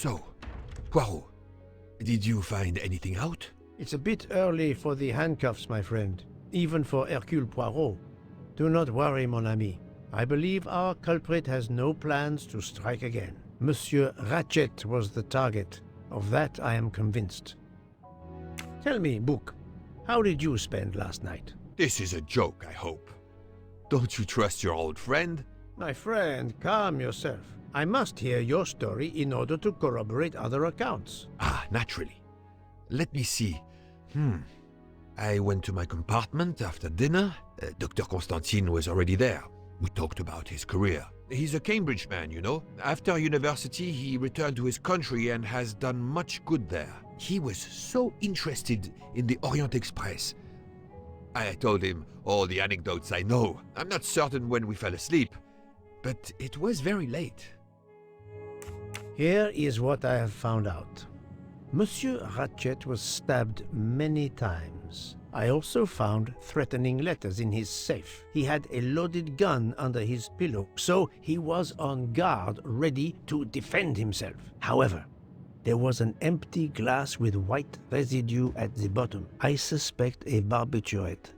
So, Poirot, did you find anything out? It's a bit early for the handcuffs, my friend. Even for Hercule Poirot. Do not worry, mon ami. I believe our culprit has no plans to strike again. Monsieur Rachetts was the target. Of that I am convinced. Tell me, Book, how did you spend last night? This is a joke, I hope. Don't you trust your old friend? My friend, calm yourself. I must hear your story in order to corroborate other accounts. Ah, naturally. Let me see. I went to my compartment after dinner. Dr. Constantine was already there. We talked about his career. He's a Cambridge man, you know. After university, he returned to his country and has done much good there. He was so interested in the Orient Express. I told him all the anecdotes I know. I'm not certain when we fell asleep, but it was very late. Here is what I have found out. Monsieur Rachetts was stabbed many times. I also found threatening letters in his safe. He had a loaded gun under his pillow, so he was on guard, ready to defend himself. However, there was an empty glass with white residue at the bottom. I suspect a barbiturate.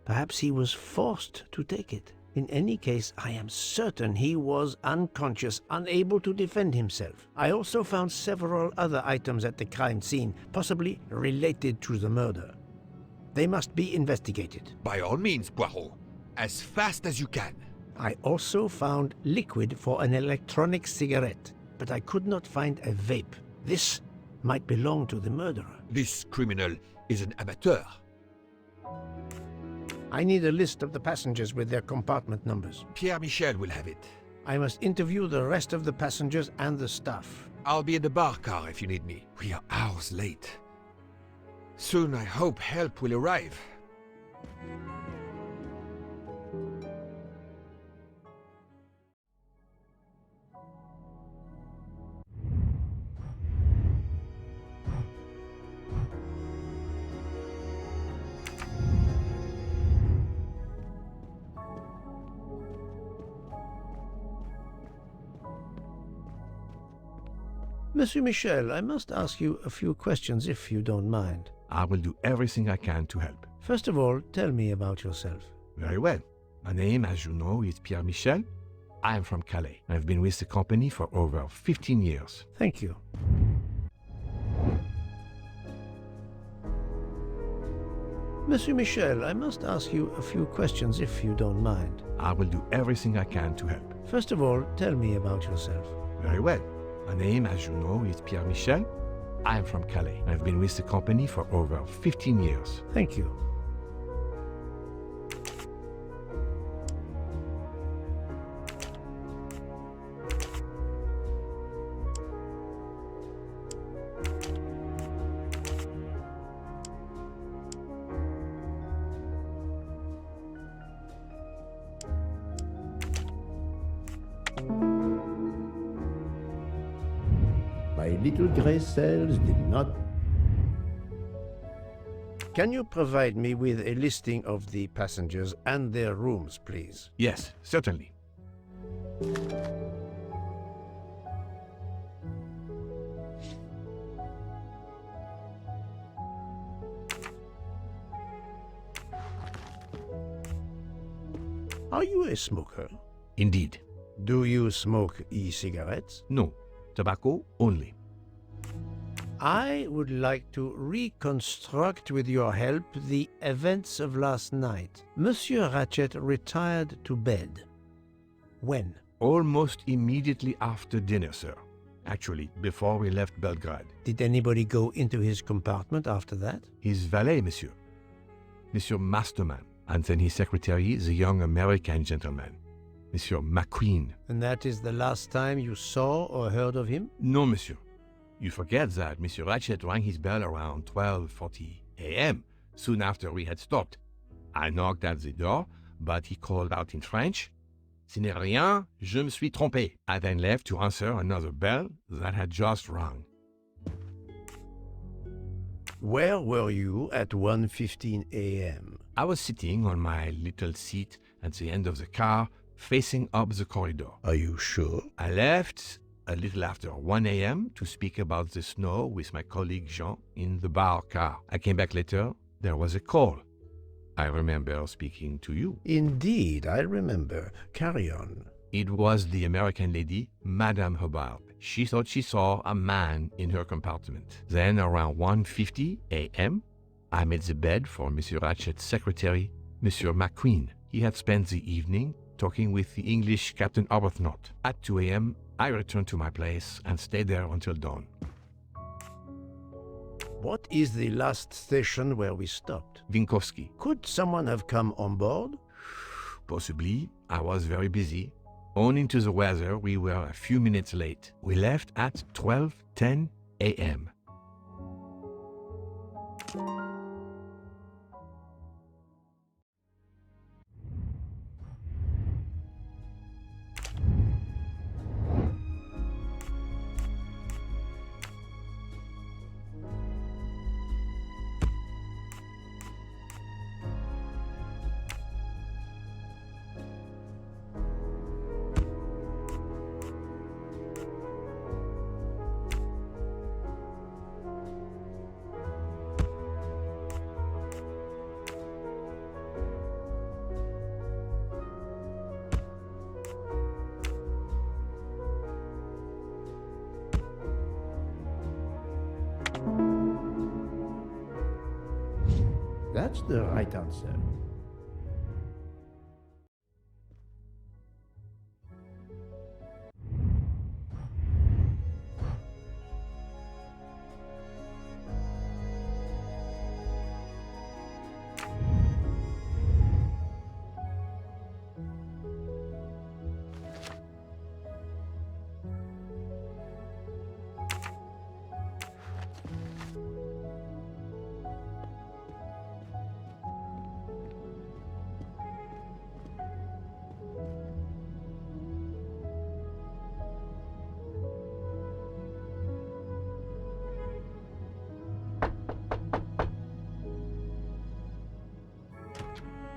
Perhaps he was forced to take it. In any case, I am certain he was unconscious, unable to defend himself. I also found several other items at the crime scene, possibly related to the murder. They must be investigated. By all means, Poirot. As fast as you can. I also found liquid for an electronic cigarette, but I could not find a vape. This might belong to the murderer. This criminal is an amateur. I need a list of the passengers with their compartment numbers. Pierre Michel will have it. I must interview the rest of the passengers and the staff. I'll be in the bar car if you need me. We are hours late. Soon I hope help will arrive. Monsieur Michel, I must ask you a few questions if you don't mind. I will do everything I can to help. First of all, tell me about yourself. Very well. My name, as you know, is Pierre Michel. I am from Calais. I've been with the company for over 15 years. Thank you. Monsieur Michel, I must ask you a few questions if you don't mind. I will do everything I can to help. First of all, tell me about yourself. Very well. My name, as you know, is Pierre Michel. I am from Calais. I've been with the company for over 15 years. Thank you. My little gray cells did not... Can you provide me with a listing of the passengers and their rooms, please? Yes, certainly. Are you a smoker? Indeed. Do you smoke e-cigarettes? No. Tobacco only. I would like to reconstruct with your help the events of last night. Monsieur Rachetts retired to bed. When? Almost immediately after dinner, sir. Actually, before we left Belgrade. Did anybody go into his compartment after that? His valet, monsieur. Monsieur Masterman. And then his secretary, the young American gentleman. Monsieur McQueen. And that is the last time you saw or heard of him? No, monsieur. You forget that Monsieur Rachetts rang his bell around 12:40 a.m., soon after we had stopped. I knocked at the door, but he called out in French, "Ce n'est rien, je me suis trompé." I then left to answer another bell that had just rung. Where were you at 1:15 a.m.? I was sitting on my little seat at the end of the car, facing up the corridor. Are you sure? I left a little after 1 a.m. to speak about the snow with my colleague Jean in the bar car. I came back later. There was a call. I remember speaking to you. Indeed, I remember. Carry on. It was the American lady, Madame Hubbard. She thought she saw a man in her compartment. Then, around 1:50 a.m., I made the bed for Monsieur Rachetts' secretary, Monsieur McQueen. He had spent the evening talking with the English Captain Arbuthnot. At 2 a.m., I returned to my place and stayed there until dawn. What is the last station where we stopped? Winkowski. Could someone have come on board? Possibly. I was very busy. Owing to the weather, we were a few minutes late. We left at 12:10 a.m. That's the right answer.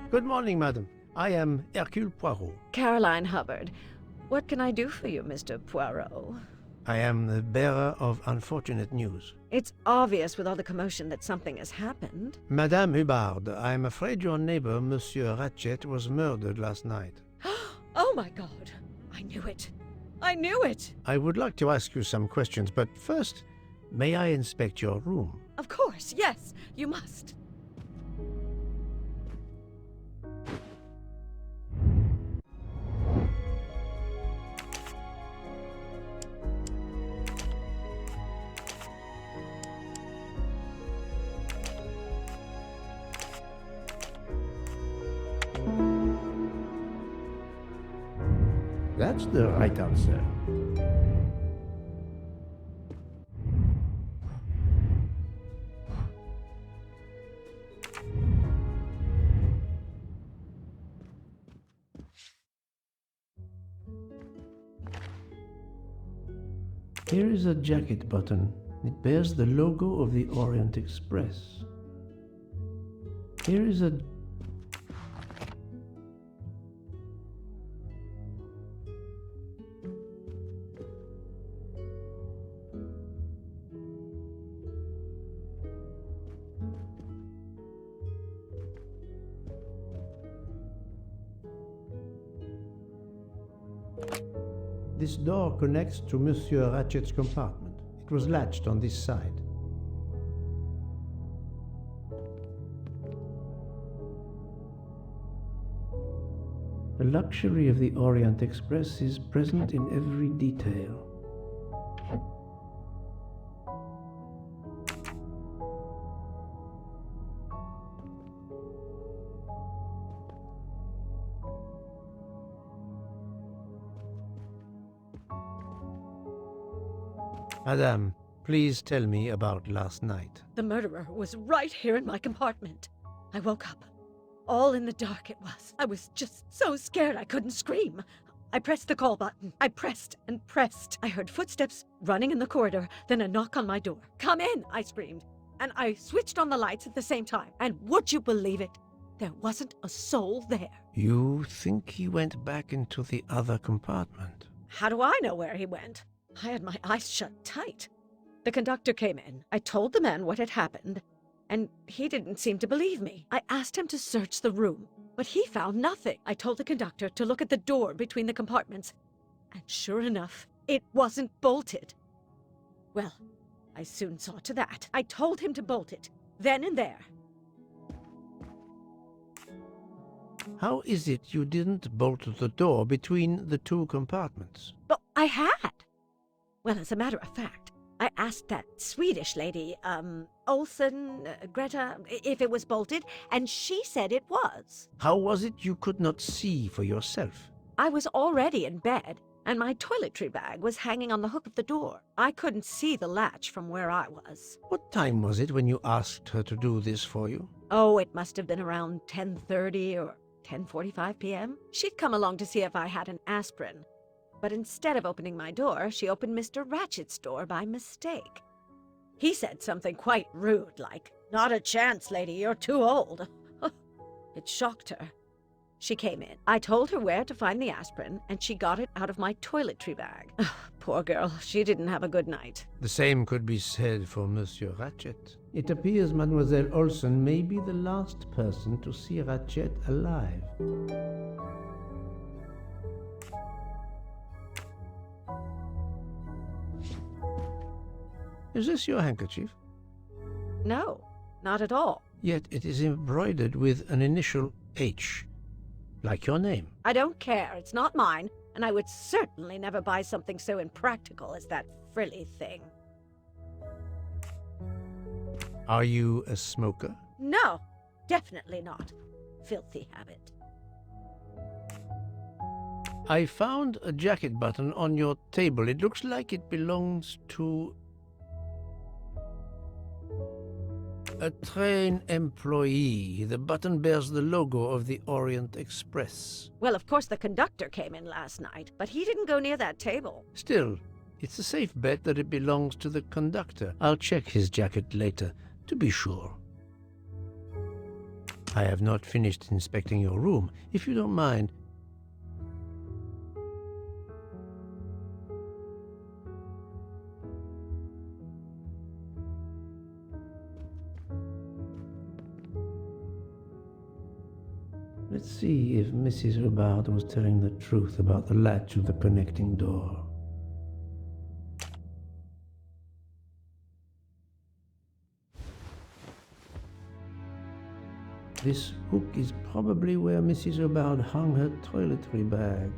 Good morning, madam. I am Hercule Poirot. Caroline Hubbard. What can I do for you, Mr. Poirot? I am the bearer of unfortunate news. It's obvious with all the commotion that something has happened. Madame Hubbard, I am afraid your neighbor, Monsieur Rachetts, was murdered last night. Oh my God! I knew it! I knew it! I would like to ask you some questions, but first, may I inspect your room? Of course, yes, you must. That's the right answer. Here is a jacket button. It bears the logo of the Orient Express. Here is a... This door connects to Monsieur Rachetts' compartment. It was latched on this side. The luxury of the Orient Express is present in every detail. Madame, please tell me about last night. The murderer was right here in my compartment. I woke up. All in the dark it was. I was just so scared I couldn't scream. I pressed the call button. I pressed and pressed. I heard footsteps running in the corridor, then a knock on my door. "Come in," I screamed. And I switched on the lights at the same time. And would you believe it? There wasn't a soul there. You think he went back into the other compartment? How do I know where he went? I had my eyes shut tight. The conductor came in. I told the man what had happened, and he didn't seem to believe me. I asked him to search the room, but he found nothing. I told the conductor to look at the door between the compartments, and sure enough, it wasn't bolted. Well, I soon saw to that. I told him to bolt it, then and there. How is it you didn't bolt the door between the two compartments? But I had. Well, as a matter of fact, I asked that Swedish lady, Olsen, Greta, if it was bolted, and she said it was. How was it you could not see for yourself? I was already in bed, and my toiletry bag was hanging on the hook of the door. I couldn't see the latch from where I was. What time was it when you asked her to do this for you? Oh, it must have been around 10:30 or 10:45 p.m. She'd come along to see if I had an aspirin. But instead of opening my door, she opened Mr. Rachetts' door by mistake. He said something quite rude, like, "Not a chance, lady, you're too old." It shocked her. She came in. I told her where to find the aspirin, and she got it out of my toiletry bag. Poor girl, she didn't have a good night. The same could be said for Monsieur Rachetts. It appears Mademoiselle Olsen may be the last person to see Rachetts alive. Is this your handkerchief? No, not at all. Yet it is embroidered with an initial H, like your name. I don't care. It's not mine, and I would certainly never buy something so impractical as that frilly thing. Are you a smoker? No, definitely not. Filthy habit. I found a jacket button on your table. It looks like it belongs to a train employee. The button bears the logo of the Orient Express. Well, of course the conductor came in last night, but he didn't go near that table. Still, it's a safe bet that it belongs to the conductor. I'll check his jacket later, to be sure. I have not finished inspecting your room. If you don't mind, let's see if Mrs. Hubbard was telling the truth about the latch of the connecting door. This hook is probably where Mrs. Hubbard hung her toiletry bag.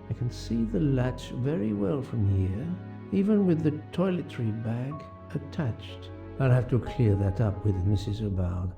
I can see the latch very well from here, even with the toiletry bag attached. I'll have to clear that up with Mrs. Hubbard.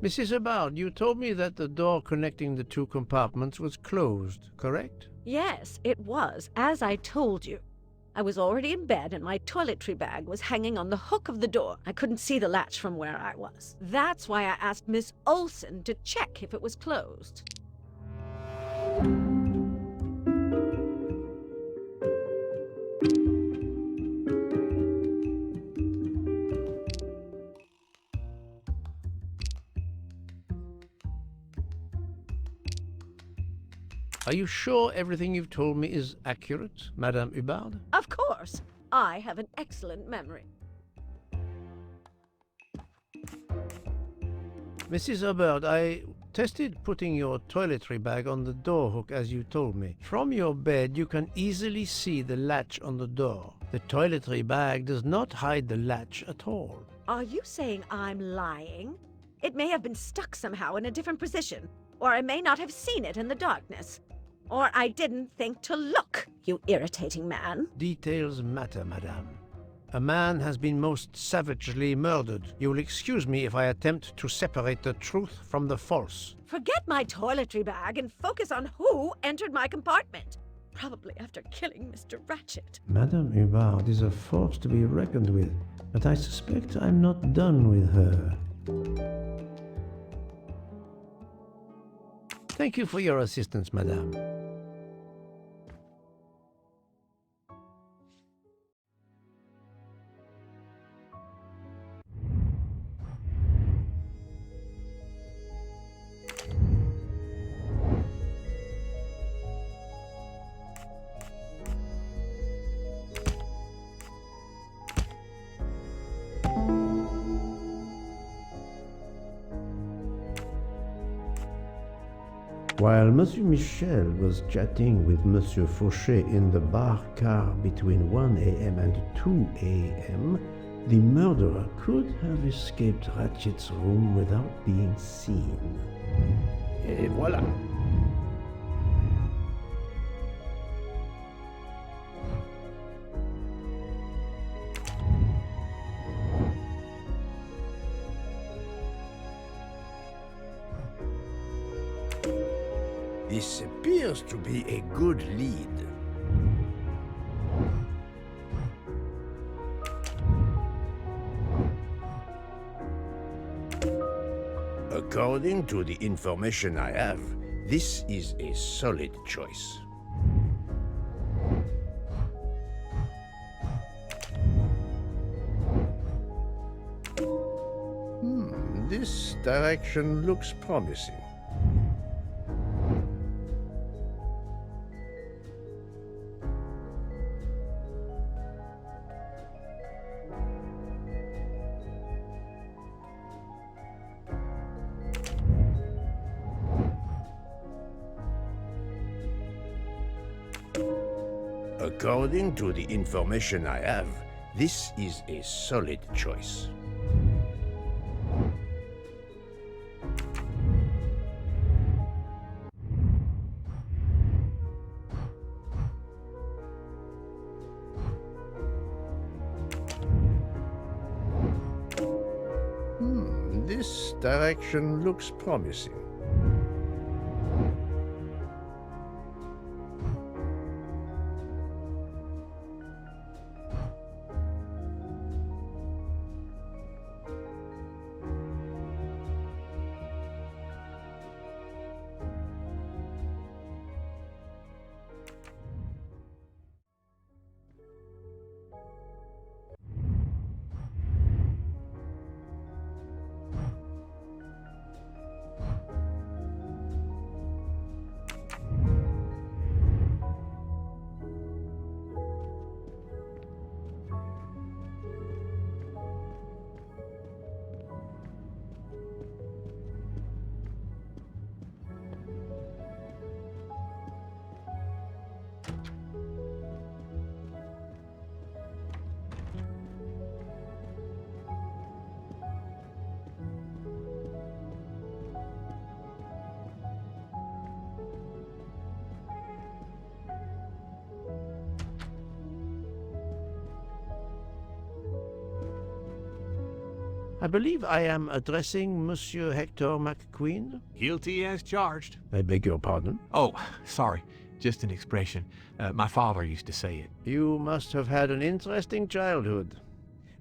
Mrs. Hubbard, you told me that the door connecting the two compartments was closed, correct? Yes, it was, as I told you. I was already in bed and my toiletry bag was hanging on the hook of the door. I couldn't see the latch from where I was. That's why I asked Miss Olsen to check if it was closed. Are you sure everything you've told me is accurate, Madame Hubbard? Of course. I have an excellent memory. Mrs. Hubbard, I tested putting your toiletry bag on the door hook as you told me. From your bed, you can easily see the latch on the door. The toiletry bag does not hide the latch at all. Are you saying I'm lying? It may have been stuck somehow in a different position, or I may not have seen it in the darkness. Or I didn't think to look, you irritating man. Details matter, madame. A man has been most savagely murdered. You will excuse me if I attempt to separate the truth from the false. Forget my toiletry bag and focus on who entered my compartment. Probably after killing Mr. Racchett. Madame Hubbard is a force to be reckoned with, but I suspect I'm not done with her. Thank you for your assistance, madame. While Monsieur Michel was chatting with Monsieur Fauchet in the bar car between 1 a.m. and 2 a.m., the murderer could have escaped Rachetts' room without being seen. Et voilà! This appears to be a good lead. According to the information I have, this is a solid choice. This direction looks promising. According to the information I have, this is a solid choice. This direction looks promising. I believe I am addressing Monsieur Hector McQueen. Guilty as charged. I beg your pardon. Oh, sorry. Just an expression. My father used to say it. You must have had an interesting childhood.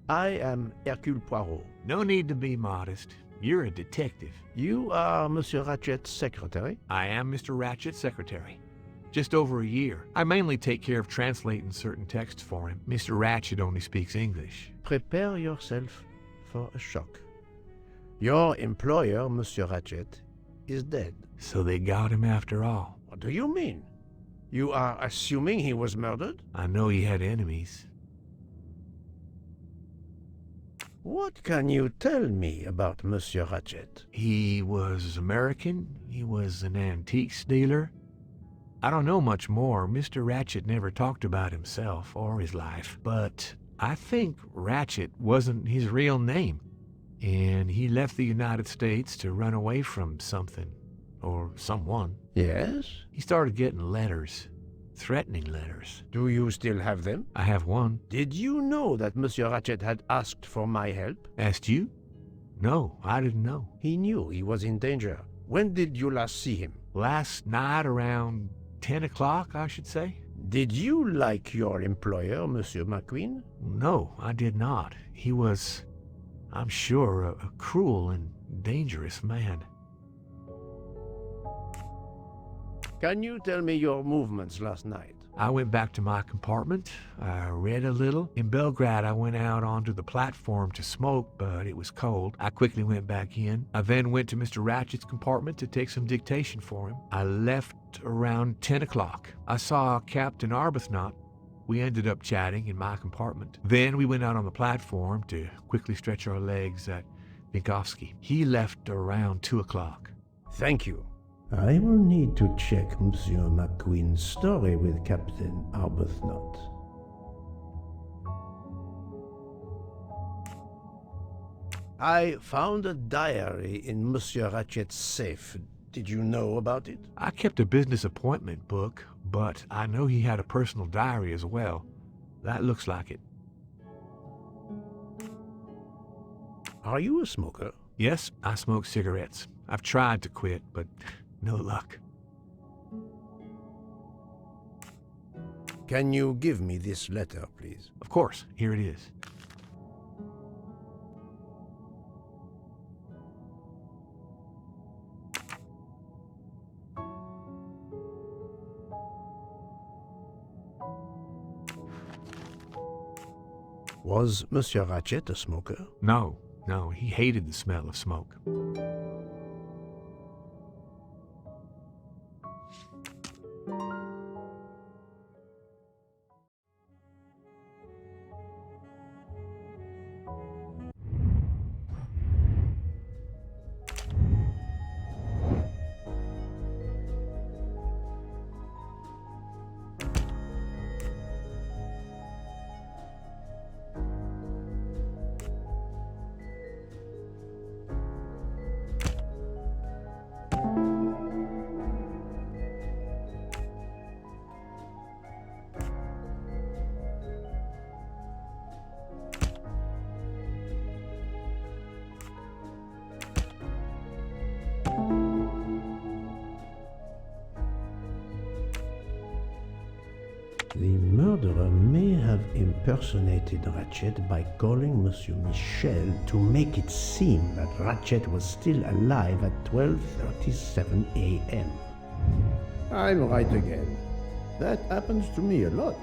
I am Hercule Poirot. No need to be modest. You're a detective. You are Monsieur Rachetts' secretary? I am Mr. Racchett's secretary. Just over a year. I mainly take care of translating certain texts for him. Mr. Racchett only speaks English. Prepare yourself for a shock. Your employer, Monsieur Racchett, is dead. So they got him after all. What do you mean? You are assuming he was murdered? I know he had enemies. What can you tell me about Monsieur Rachetts? He was American. He was an antiques dealer. I don't know much more. Mr. Rachetts never talked about himself or his life, but I think Rachetts wasn't his real name, and he left the United States to run away from something or someone. Yes? He started getting letters, threatening letters. Do you still have them? I have one. Did you know that Monsieur Rachetts had asked for my help? Asked you? No, I didn't know. He knew he was in danger. When did you last see him? Last night around 10 o'clock, I should say. Did you like your employer, Monsieur McQueen? No, I did not. He was, I'm sure, a cruel and dangerous man. Can you tell me your movements last night? I went back to my compartment. I read a little. In Belgrade, I went out onto the platform to smoke, but it was cold. I quickly went back in. I then went to Mr. Rachetts' compartment to take some dictation for him. I left around 10 o'clock. I saw Captain Arbuthnot. We ended up chatting in my compartment. Then we went out on the platform to quickly stretch our legs at Vinkovsky. He left around 2 o'clock. Thank you. I will need to check Monsieur McQueen's story with Captain Arbuthnot. I found a diary in Monsieur Rachetts' safe. Did you know about it? I kept a business appointment book, but I know he had a personal diary as well. That looks like it. Are you a smoker? Yes, I smoke cigarettes. I've tried to quit, but no luck. Can you give me this letter, please? Of course, here it is. Was Monsieur Rachetts a smoker? No, he hated the smell of smoke. The murderer may have impersonated Rachetts by calling Monsieur Michel to make it seem that Rachetts was still alive at 12:37 a.m. I'm right again. That happens to me a lot.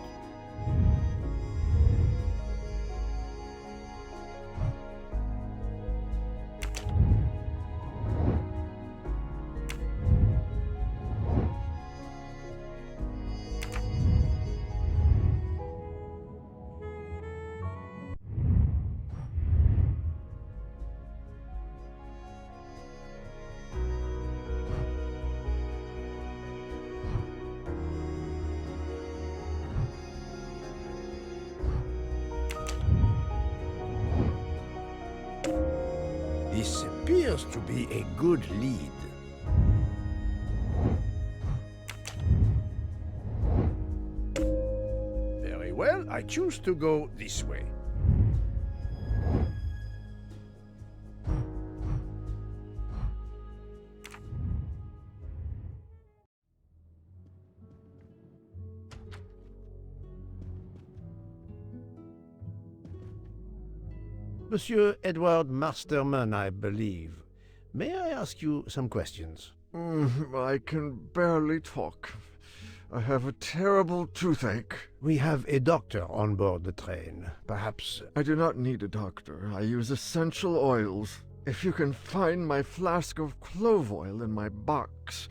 This appears to be a good lead. Very well, I choose to go this way. Monsieur Edward Masterman, I believe. May I ask you some questions? I can barely talk. I have a terrible toothache. We have a doctor on board the train. Perhaps... I do not need a doctor. I use essential oils. If you can find my flask of clove oil in my box,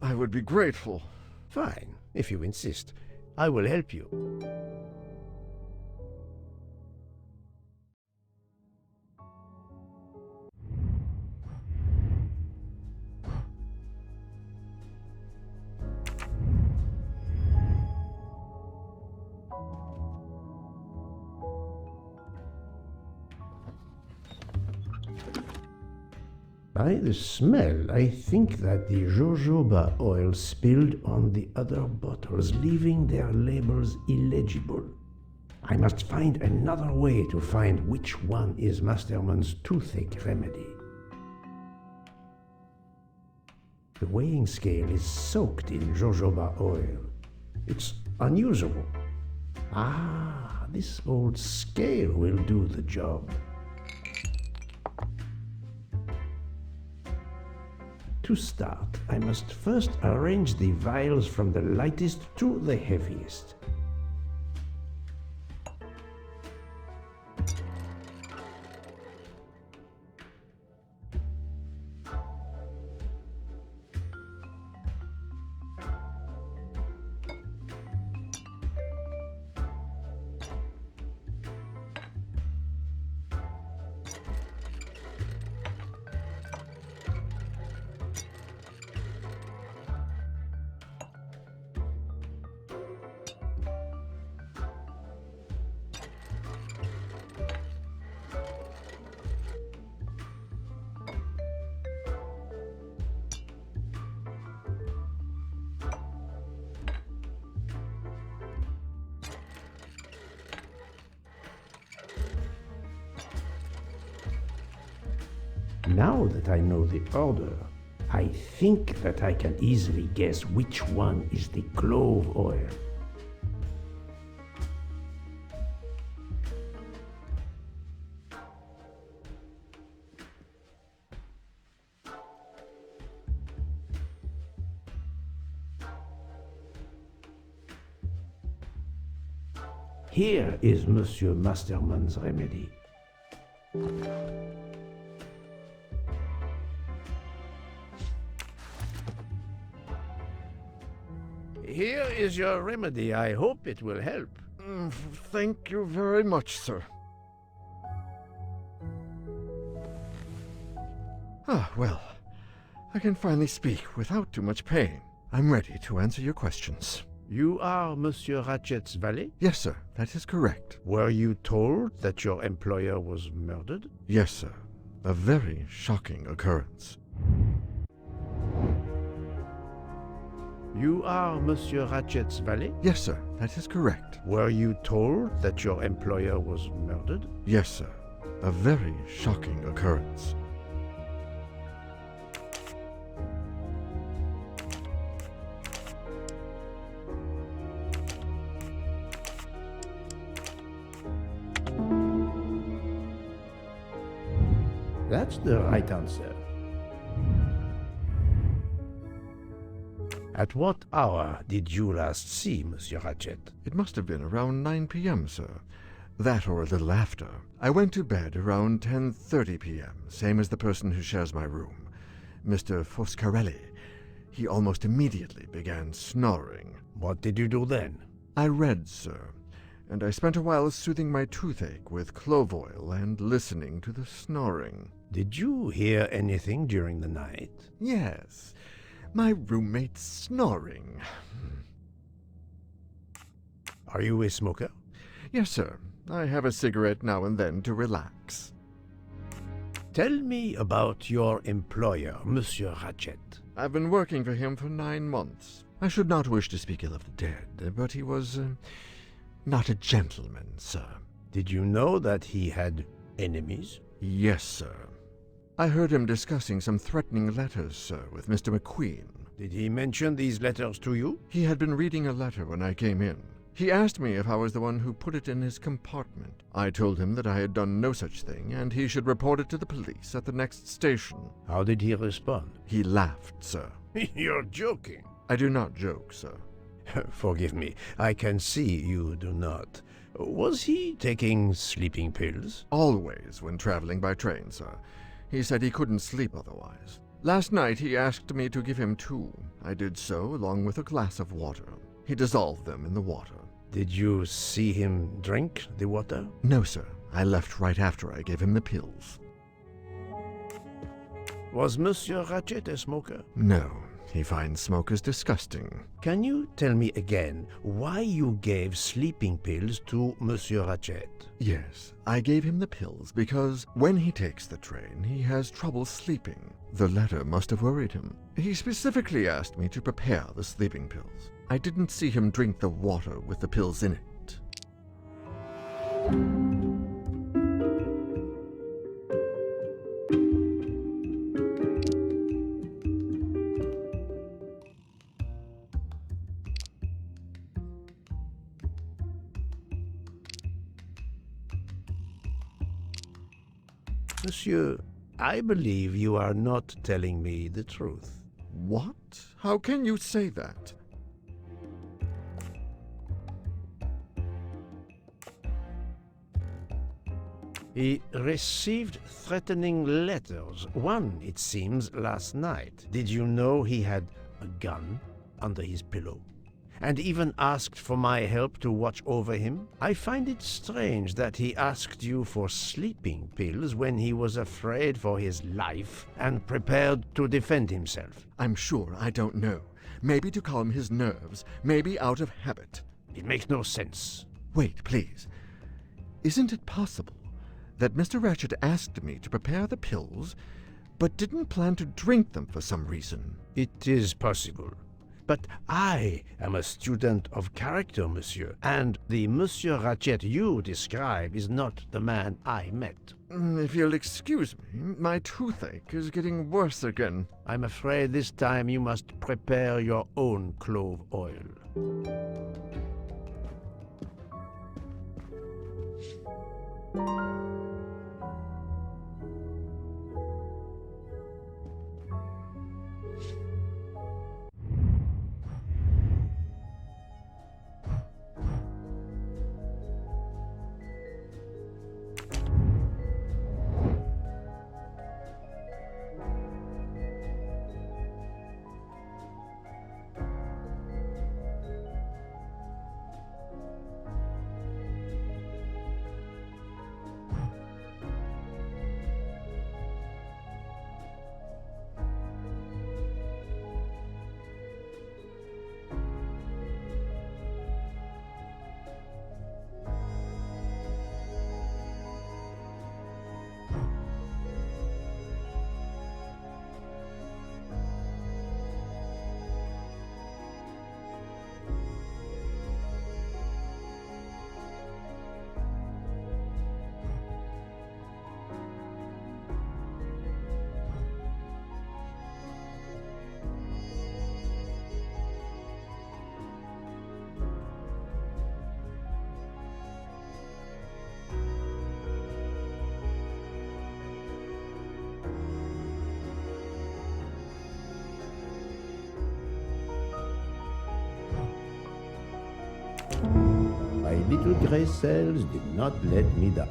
I would be grateful. Fine, if you insist. I will help you. By the smell, I think that the jojoba oil spilled on the other bottles, leaving their labels illegible. I must find another way to find which one is Masterman's toothache remedy. The weighing scale is soaked in jojoba oil. It's unusable. Ah, this old scale will do the job. To start, I must first arrange the vials from the lightest to the heaviest. Now that I know the order, I think that I can easily guess which one is the clove oil. Here is Monsieur Masterman's remedy. Here is your remedy. I hope it will help. Thank you very much, sir. Ah, well, I can finally speak without too much pain. I'm ready to answer your questions. You are Monsieur Rachetts' valet? Yes, sir, that is correct. Were you told that your employer was murdered? Yes, sir. A very shocking occurrence. You are Monsieur Rachetts' valet? Yes, sir, that is correct. Were you told that your employer was murdered? Yes, sir. A very shocking occurrence. That's the right answer. At what hour did you last see Monsieur Rachetts? It must have been around 9 p.m., sir. That or a little after. I went to bed around 10:30 p.m., same as the person who shares my room, Mr. Foscarelli. He almost immediately began snoring. What did you do then? I read, sir, and I spent a while soothing my toothache with clove oil and listening to the snoring. Did you hear anything during the night? Yes, my roommate's snoring. Are you a smoker? Yes, sir. I have a cigarette now and then to relax. Tell me about your employer, Monsieur Rachetts. I've been working for him for 9 months. I should not wish to speak ill of the dead, but he was not a gentleman, sir. Did you know that he had enemies? Yes, sir. I heard him discussing some threatening letters, sir, with Mr. McQueen. Did he mention these letters to you? He had been reading a letter when I came in. He asked me if I was the one who put it in his compartment. I told him that I had done no such thing, and he should report it to the police at the next station. How did he respond? He laughed, sir. You're joking. I do not joke, sir. Forgive me, I can see you do not. Was he taking sleeping pills? Always when traveling by train, sir. He said he couldn't sleep otherwise. Last night he asked me to give him 2. I did so, along with a glass of water. He dissolved them in the water. Did you see him drink the water? No, sir. I left right after I gave him the pills. Was Monsieur Rachetts a smoker? No. He finds smokers disgusting. Can you tell me again why you gave sleeping pills to Monsieur Rachetts? Yes, I gave him the pills because when he takes the train, he has trouble sleeping. The letter must have worried him. He specifically asked me to prepare the sleeping pills. I didn't see him drink the water with the pills in it. Monsieur, I believe you are not telling me the truth. What? How can you say that? He received threatening letters, one, it seems, last night. Did you know he had a gun under his pillow? And even asked for my help to watch over him? I find it strange that he asked you for sleeping pills when he was afraid for his life and prepared to defend himself. I'm sure I don't know. Maybe to calm his nerves, maybe out of habit. It makes no sense. Wait, please. Isn't it possible that Mr. Rachetts asked me to prepare the pills, but didn't plan to drink them for some reason? It is possible. But I am a student of character, monsieur, and the Monsieur Rachetts you describe is not the man I met. If you'll excuse me, my toothache is getting worse again. I'm afraid this time you must prepare your own clove oil. My little gray cells did not let me down.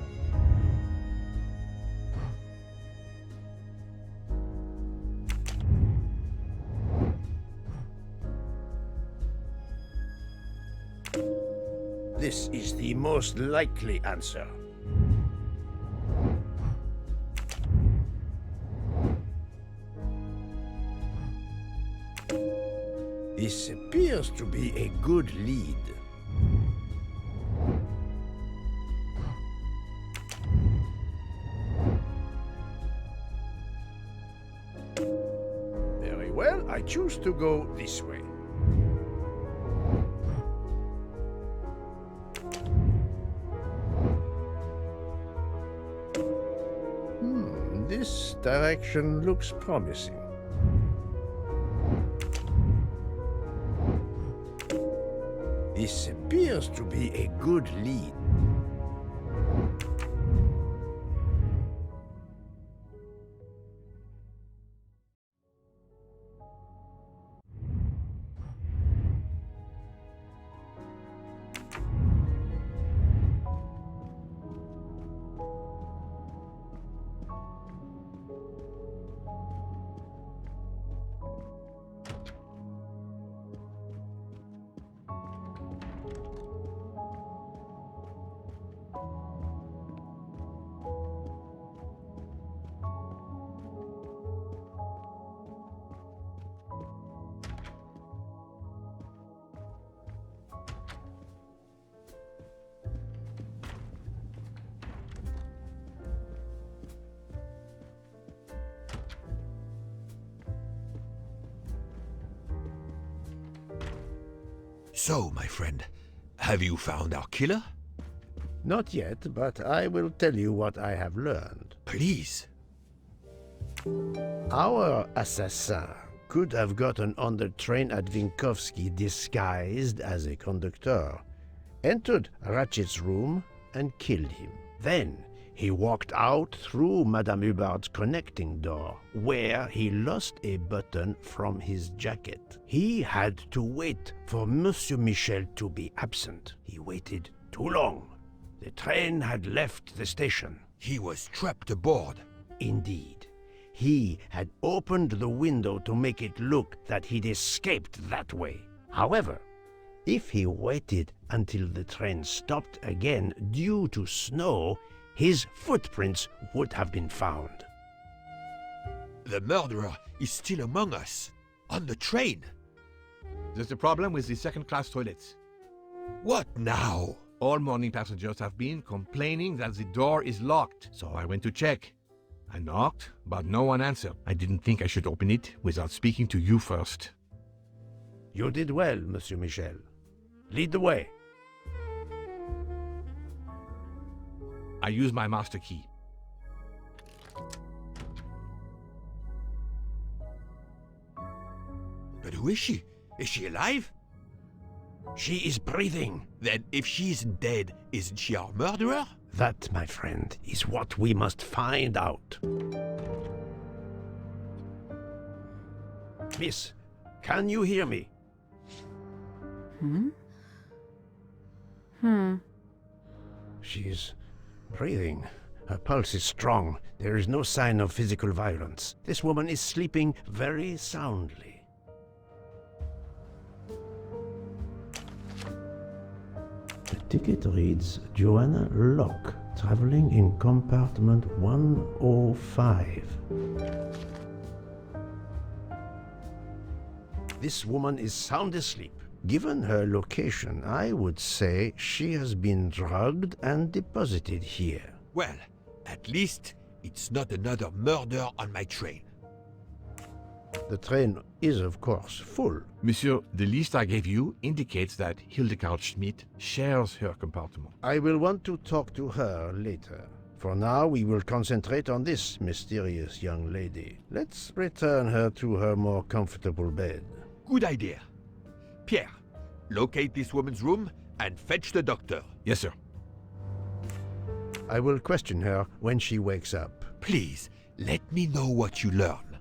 This is the most likely answer. This appears to be a good lead. Very well, I choose to go this way. This direction looks promising. This appears to be a good lead. So, my friend, have you found our killer? Not yet, but I will tell you what I have learned. Please. Our assassin could have gotten on the train at Vinkovsky disguised as a conductor, entered Rachetts' room and killed him. Then he walked out through Madame Hubbard's connecting door, where he lost a button from his jacket. He had to wait for Monsieur Michel to be absent. He waited too long. The train had left the station. He was trapped aboard. Indeed. He had opened the window to make it look that he'd escaped that way. However, if he waited until the train stopped again due to snow, his footprints would have been found. The murderer is still among us, on the train. There's a problem with the second-class toilets. What now? All morning passengers have been complaining that the door is locked, so I went to check. I knocked, but no one answered. I didn't think I should open it without speaking to you first. You did well, Monsieur Michel. Lead the way. I used my master key. But who is she? Is she alive? She is breathing. Then if she isn't dead, isn't she our murderer? That, my friend, is what we must find out. Miss, can you hear me? She's breathing. Her pulse is strong. There is no sign of physical violence. This woman is sleeping very soundly. The ticket reads Joanna Locke, traveling in compartment 105. This woman is sound asleep. Given her location, I would say she has been drugged and deposited here. Well, at least it's not another murder on my train. The train is, of course, full. Monsieur, the list I gave you indicates that Hildegard Schmidt shares her compartment. I will want to talk to her later. For now, we will concentrate on this mysterious young lady. Let's return her to her more comfortable bed. Good idea. Pierre, locate this woman's room and fetch the doctor. Yes, sir. I will question her when she wakes up. Please, let me know what you learn.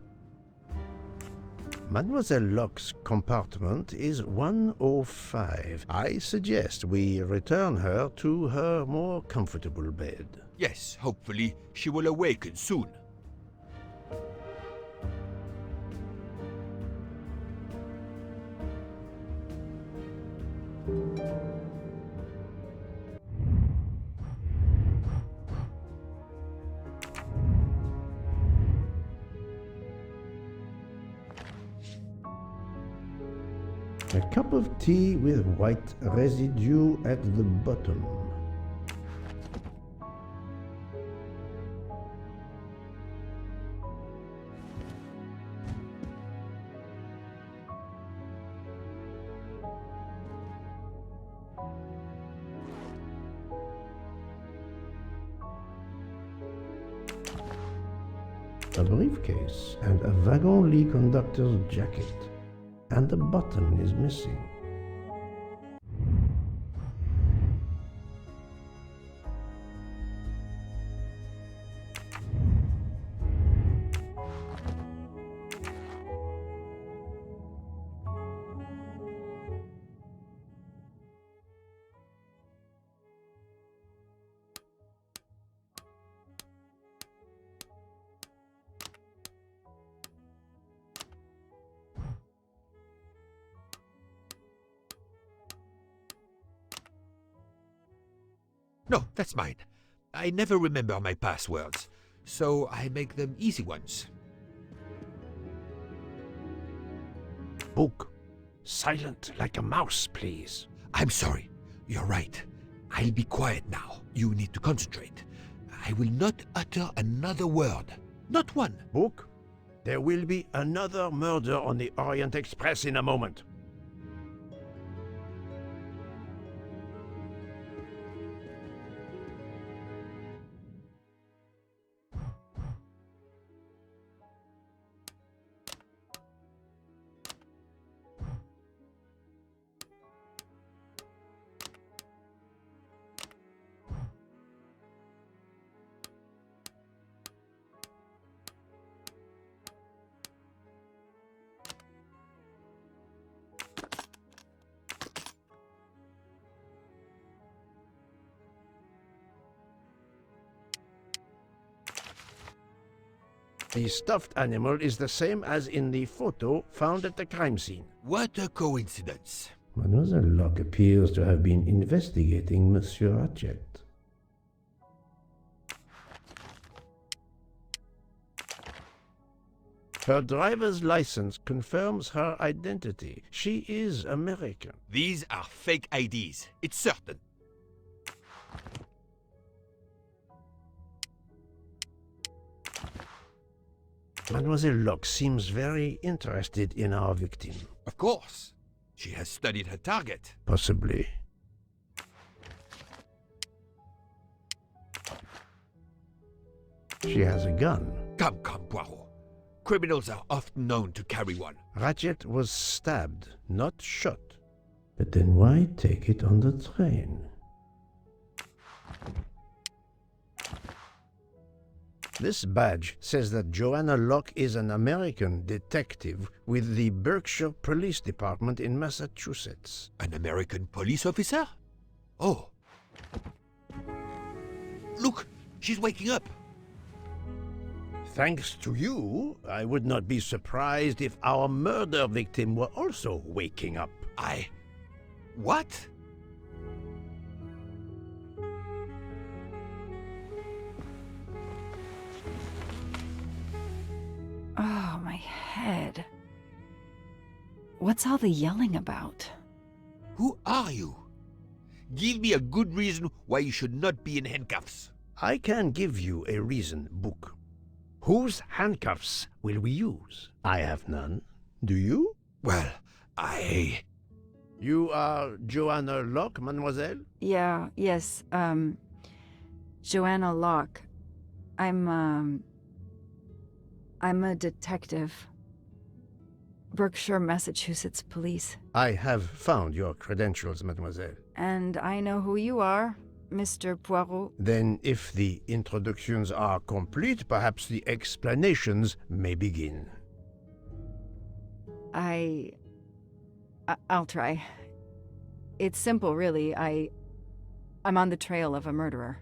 Mademoiselle Locke's compartment is 105. I suggest we return her to her more comfortable bed. Yes, hopefully she will awaken soon. A cup of tea with white residue at the bottom. A briefcase and a wagon-lit conductor's jacket. And the button is missing. No, that's mine. I never remember my passwords, so I make them easy ones. Book. Silent like a mouse, please. I'm sorry. You're right. I'll be quiet now. You need to concentrate. I will not utter another word. Not one. Book. There will be another murder on the Orient Express in a moment. The stuffed animal is the same as in the photo found at the crime scene. What a coincidence. Mademoiselle Locke appears to have been investigating Monsieur Rachetts. Her driver's license confirms her identity. She is American. These are fake IDs. It's certain. Mademoiselle Locke seems very interested in our victim. Of course. She has studied her target. Possibly. She has a gun. Come, Poirot. Criminals are often known to carry one. Rachetts was stabbed, not shot. But then why take it on the train? This badge says that Joanna Locke is an American detective with the Berkshire Police Department in Massachusetts. An American police officer? Oh. Look, she's waking up. Thanks to you, I would not be surprised if our murder victim were also waking up. What? Oh, my head. What's all the yelling about? Who are you? Give me a good reason why you should not be in handcuffs. I can give you a reason, Book. Whose handcuffs will we use? I have none. Do you? Well, You are Joanna Locke, mademoiselle? Yes, Joanna Locke. I'm a detective. Berkshire, Massachusetts Police. I have found your credentials, mademoiselle. And I know who you are, Mr. Poirot. Then, if the introductions are complete, perhaps the explanations may begin. I'll try. It's simple, really. I'm on the trail of a murderer.